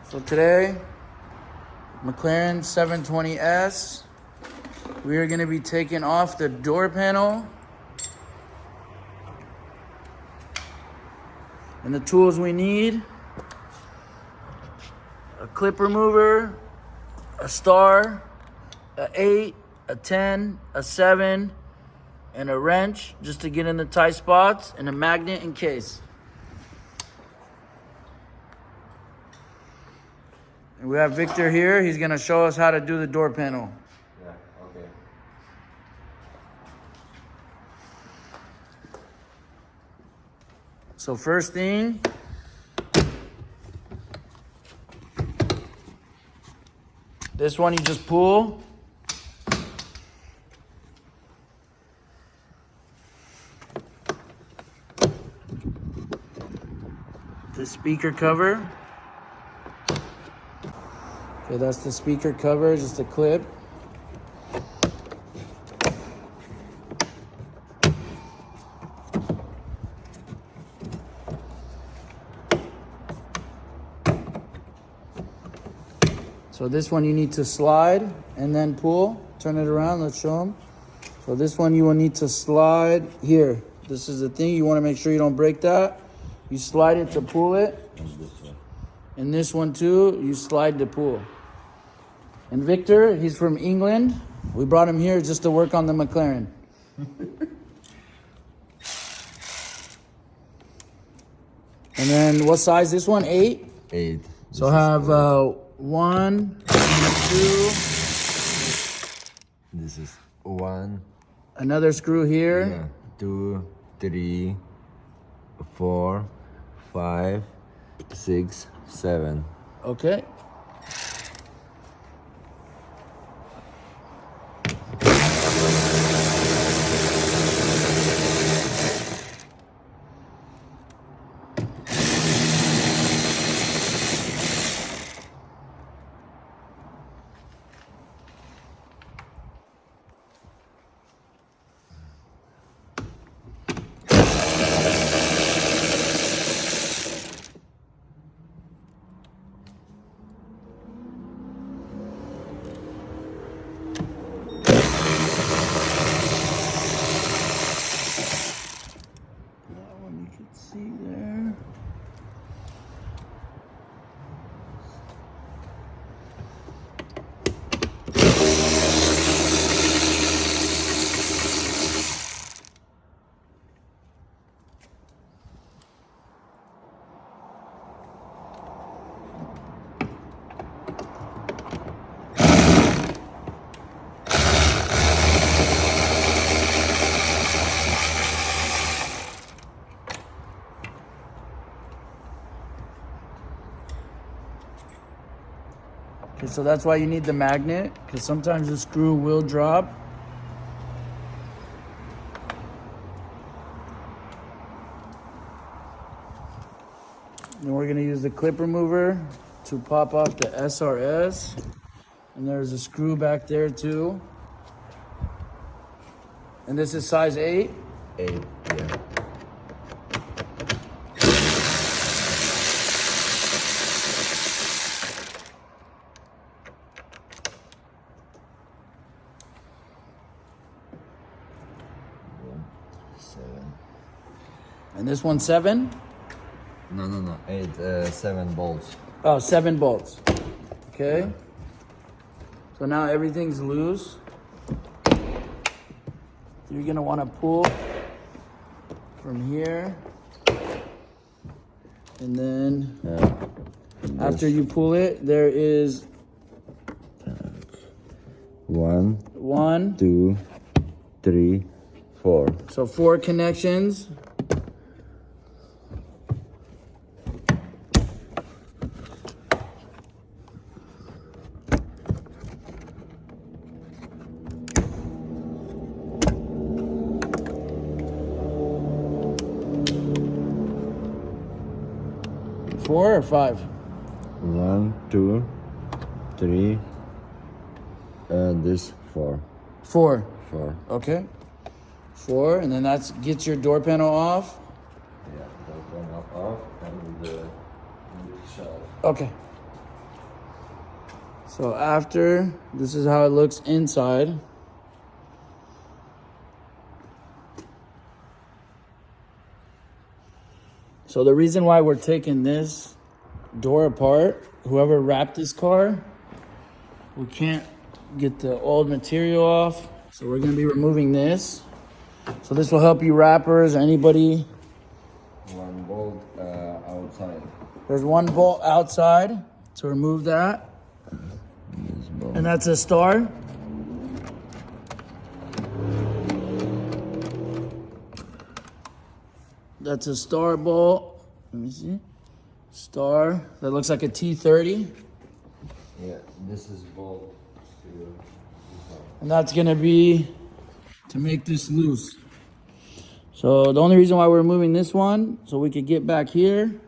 So today, McLaren 720S, we are going to be taking off the door panel. And the tools we need: a clip remover, a star, a 8, a 10, a 7, and a wrench just to get in the tight spots, and a magnet in case. And we have Victor here. He's gonna show us how to do the door panel. Yeah, okay. So first thing, this one you just pull. The speaker cover. Okay, that's the speaker cover, just a clip. So this one you need to slide and then pull. Turn it around, let's show them. So this one you will need to slide here. This is the thing, you want to make sure you don't break that. You slide it to pull it. And this one too, you slide to pull. And Victor, he's from England. We brought him here just to work on the McLaren. And then what size this one? 8? 8. So have 1, 2. This is 1. Another screw here. Yeah. 2, 3, 4, 5, 6, 7. Okay. See there. Okay, so that's why you need the magnet, because sometimes the screw will drop. And we're going to use the clip remover to pop off the SRS. And there's a screw back there too. And this is size 8? 8, yeah. And this one's 7? No. 8, 7 bolts. Oh, 7 bolts. Okay. So now everything's loose. You're gonna wanna pull from here. And then after you pull it, there is 1, 2, 3, 4. So 4 connections. Four or 5? 1, 2, 3, and this 4. 4. 4. Okay. 4, and then that gets your door panel off. Yeah, door panel off and the shelf. Okay. So after, this is how it looks inside. So the reason why we're taking this door apart, whoever wrapped this car, we can't get the old material off. So we're gonna be removing this. So this will help you wrappers, anybody. One bolt outside. There's one bolt outside to remove that. This bolt. And that's a star. That's a star bolt. Let me see. Star. That looks like a T30. Yeah, this is bolt. And that's gonna be to make this loose. So the only reason why we're removing this one, so we could get back here.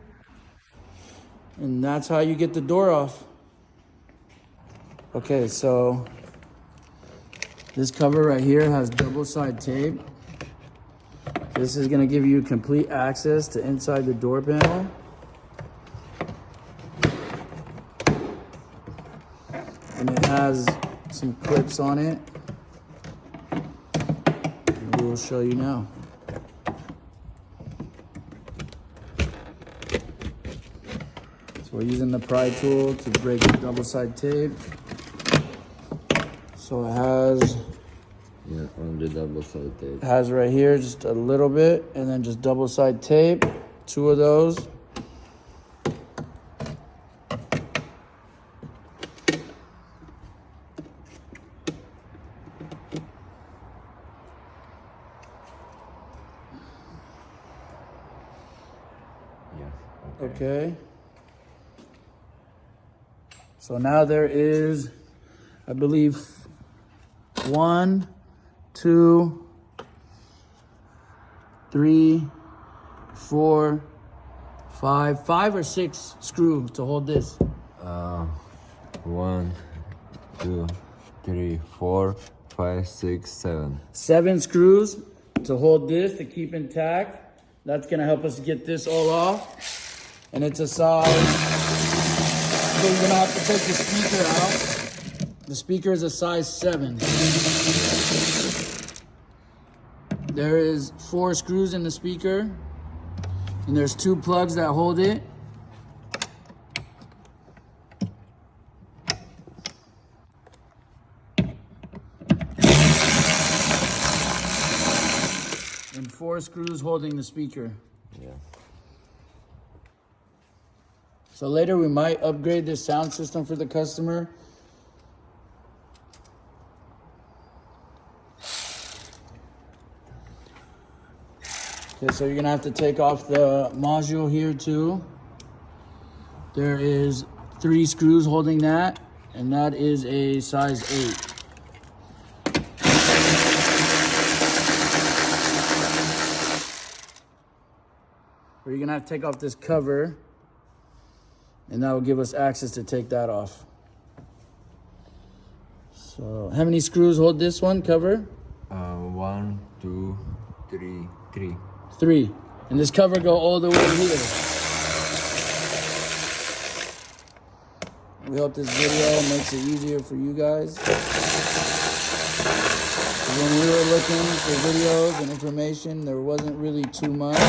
And that's how you get the door off. Okay, so this cover right here has double side tape. This is gonna give you complete access to inside the door panel. And it has some clips on it. We will show you now. So we're using the pry tool to break the double side tape. So it has, Yeah, on the double side tape. it has right here just a little bit, and then just double side tape, 2 of those. Yeah. Okay. So now there is, I believe, 1, 2, 3, 4, 5 or 6 screws to hold this. 1, 2, 3, 4, 5, 6, 7. 7 screws to hold this to keep intact. That's gonna help us get this all off. And it's a size, so you're gonna have to take the speaker out. The speaker is a size 7. There is 4 screws in the speaker, and there's 2 plugs that hold it. And 4 screws holding the speaker. Yeah. So later we might upgrade this sound system for the customer. Okay, so you're gonna have to take off the module here too. There is 3 screws holding that, and that is a size 8. Or you're gonna have to take off this cover, and that will give us access to take that off. So how many screws hold this one cover? 1, 2, 3, 3. 3. And this cover go all the way here. We hope this video makes it easier for you guys. When we were looking for videos and information, there wasn't really too much.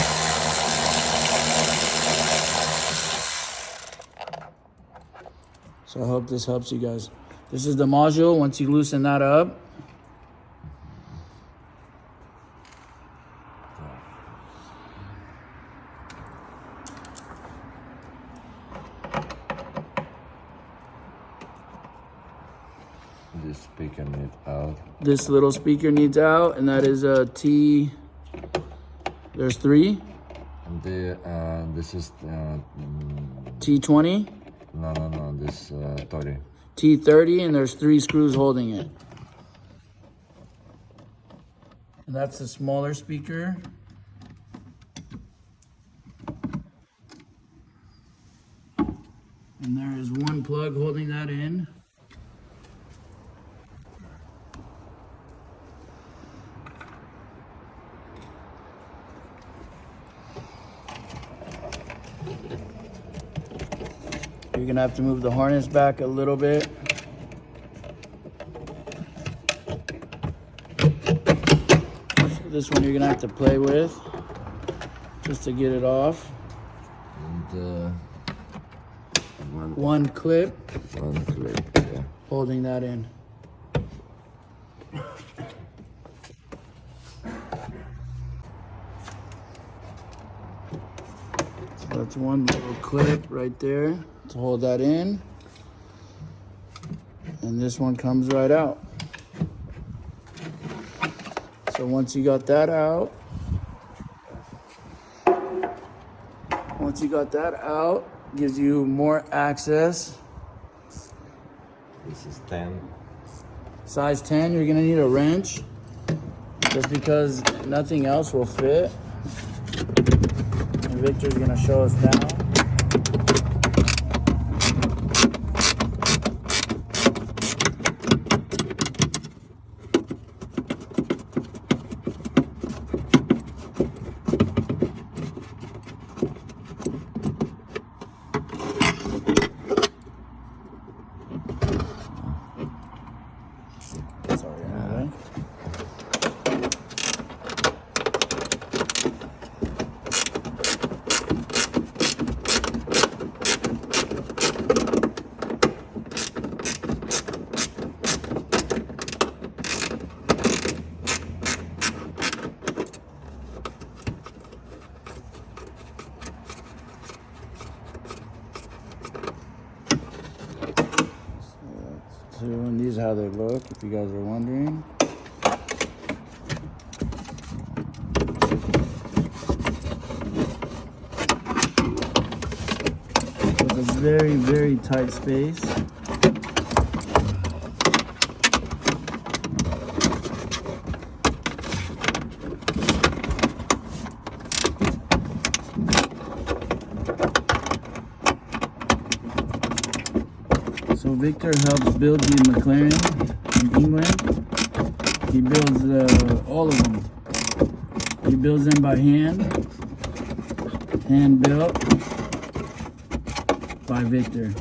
So I hope this helps you guys. This is the module. Once you loosen that up, This speaker needs out. this little speaker needs out, and that is a T. There's 3. And this is T20, no. This 30. T30, and there's 3 screws holding it. And that's the smaller speaker. And there is 1 plug holding that in. You're gonna have to move the harness back a little bit. this one you're gonna have to play with just to get it off. And One clip one clip, yeah. holding that in. So that's one little clip right there to hold that in. And this one comes right out. So once you got that out, gives you more access. This is 10. Size 10, you're gonna need a wrench just because nothing else will fit. And Victor's gonna show us now. And these are how they look, if you guys are wondering. It's a very, very tight space. So Victor helps build the McLaren in England. He builds all of them. He builds them by hand built by Victor.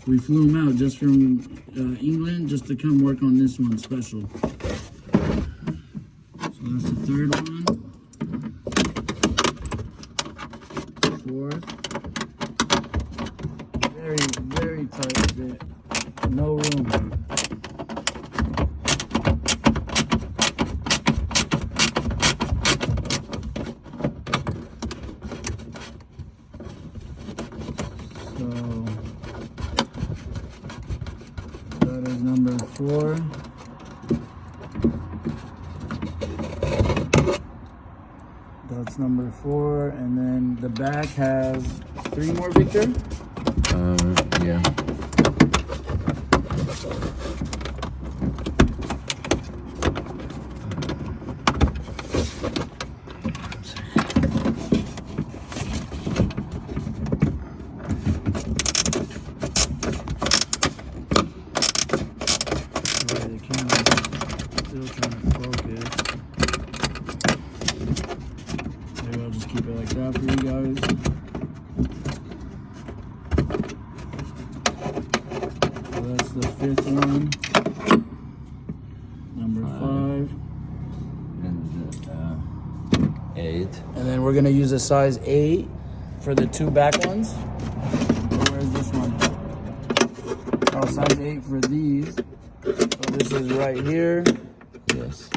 We flew him out just from England just to come work on this one special. So that's the third one. Fourth. Very, very tight fit. No room. So that is number 4. That's number 4, and then the back has 3 more, Victor? Yeah. Sorry, the camera's still trying to focus. Maybe I'll just keep it like that for you guys. So that's the 5th one. Number 5. And 8. And then we're gonna use a size 8 for the 2 back ones. Where's this one? Oh, size 8 for these. So this is right here. Yes.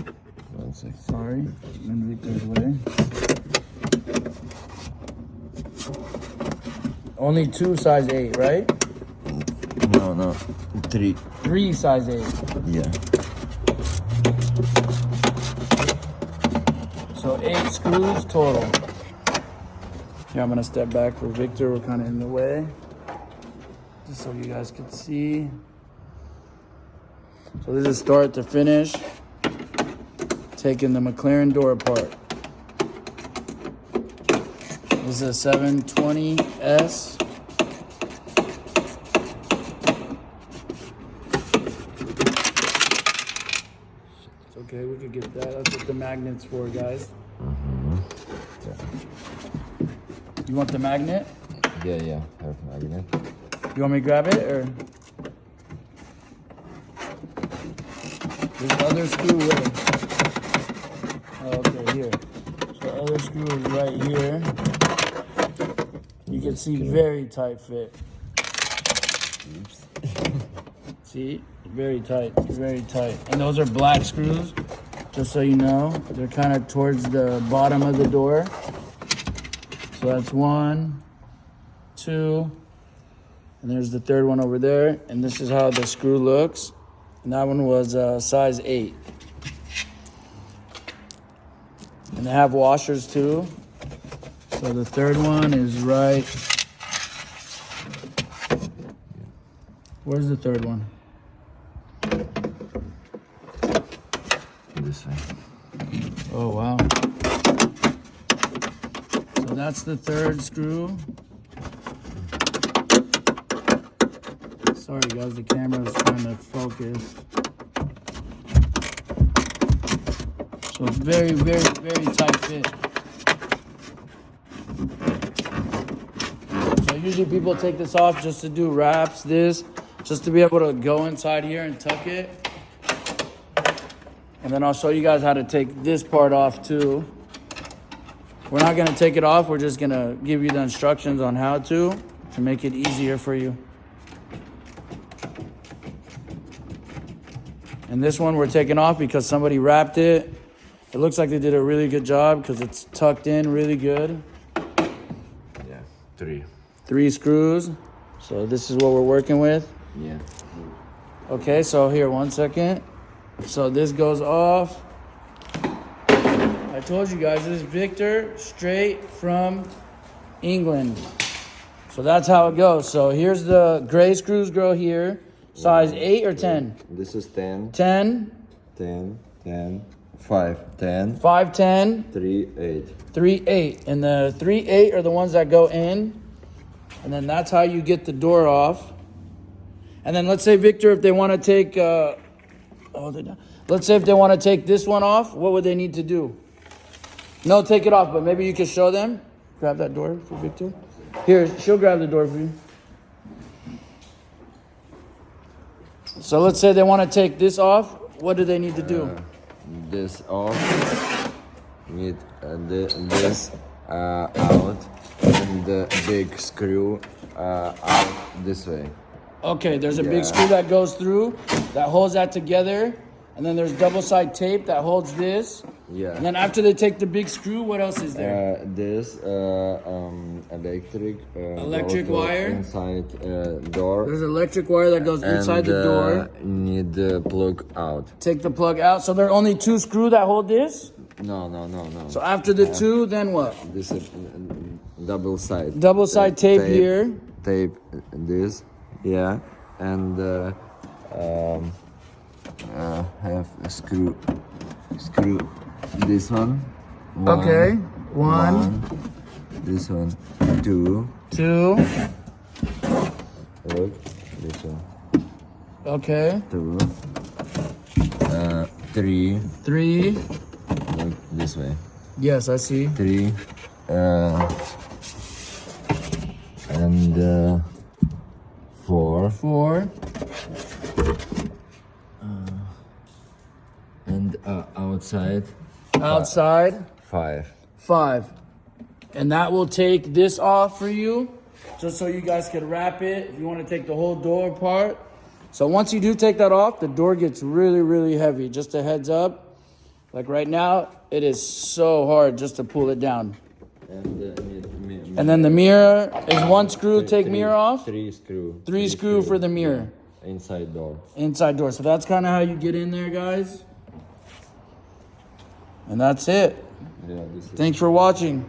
1 second. Sorry, in Victor's way. Only 2 size 8, right? No. 3. 3 size 8. Yeah. So 8 screws total. Here, I'm gonna step back for Victor. We're kind of in the way. Just so you guys can see. So this is start to finish. Taking the McLaren door apart. This is a 720S. It's okay, we could get that. That's what the magnet's for, guys. You want the magnet? Yeah. Have magnet. You want me to grab it or? This other screw where? Oh, okay, here. So the other screw is right here. You can see very tight fit. Oops. See, very tight, very tight. And those are black screws, just so you know. They're kind of towards the bottom of the door. So that's 1, 2, and there's the third one over there. And this is how the screw looks. And that one was size 8. And they have washers too. So the third one is right. Where's the third one? This way. Oh, wow. So that's the third screw. Sorry guys, the camera is trying to focus. So it's very, very, very tight fit. So usually people take this off just to do wraps, just to be able to go inside here and tuck it. And then I'll show you guys how to take this part off too. We're not gonna take it off, we're just gonna give you the instructions on how to make it easier for you. And this one we're taking off because somebody wrapped it. It looks like they did a really good job because it's tucked in really good. Yeah, 3. 3 screws. So this is what we're working with. Yeah. Okay, so here, 1 second. So this goes off. I told you guys, this is Victor, straight from England. So that's how it goes. So here's the gray screws go here. Size 8 or 10? This is 10. 10. 10, 10, 5, 10, 5, 10. 3, 8. 3, 8. And the 3, 8 are the ones that go in. And then that's how you get the door off. And then let's say, Victor, if they want to take, let's say if they want to take this one off, what would they need to do? No, take it off, but maybe you can show them. Grab that door for Victor. Here, she'll grab the door for you. So let's say they want to take this off. What do they need to do? This off. Need this out. And the big screw out this way. Okay, there's a big screw that goes through, that holds that together. And then there's double-side tape that holds this. Yeah. And then after they take the big screw, what else is there? This Electric wire inside door. There's electric wire that goes inside the door. Need the plug out. Take the plug out. So there are only 2 screws that hold this? No. So after the 2, then what? This is double side. Double-side tape here. Tape this, yeah, and have a screw this one. Okay. One. This one. 2. 2. Look, this one. Okay. 2. 3. 3. Look this way. Yes, I see. 3. And 4. 4. And outside. Outside. 5. 5. And that will take this off for you, just so you guys can wrap it if you want to take the whole door apart. So once you do take that off, the door gets really, really heavy. Just a heads up. Like right now, it is so hard just to pull it down. And then the mirror is 1 screw, take mirror off. 3 screw. 3 screw for the mirror. Inside door. Inside door. So that's kind of how you get in there, guys. And that's it. Yeah, this is Thanks for watching.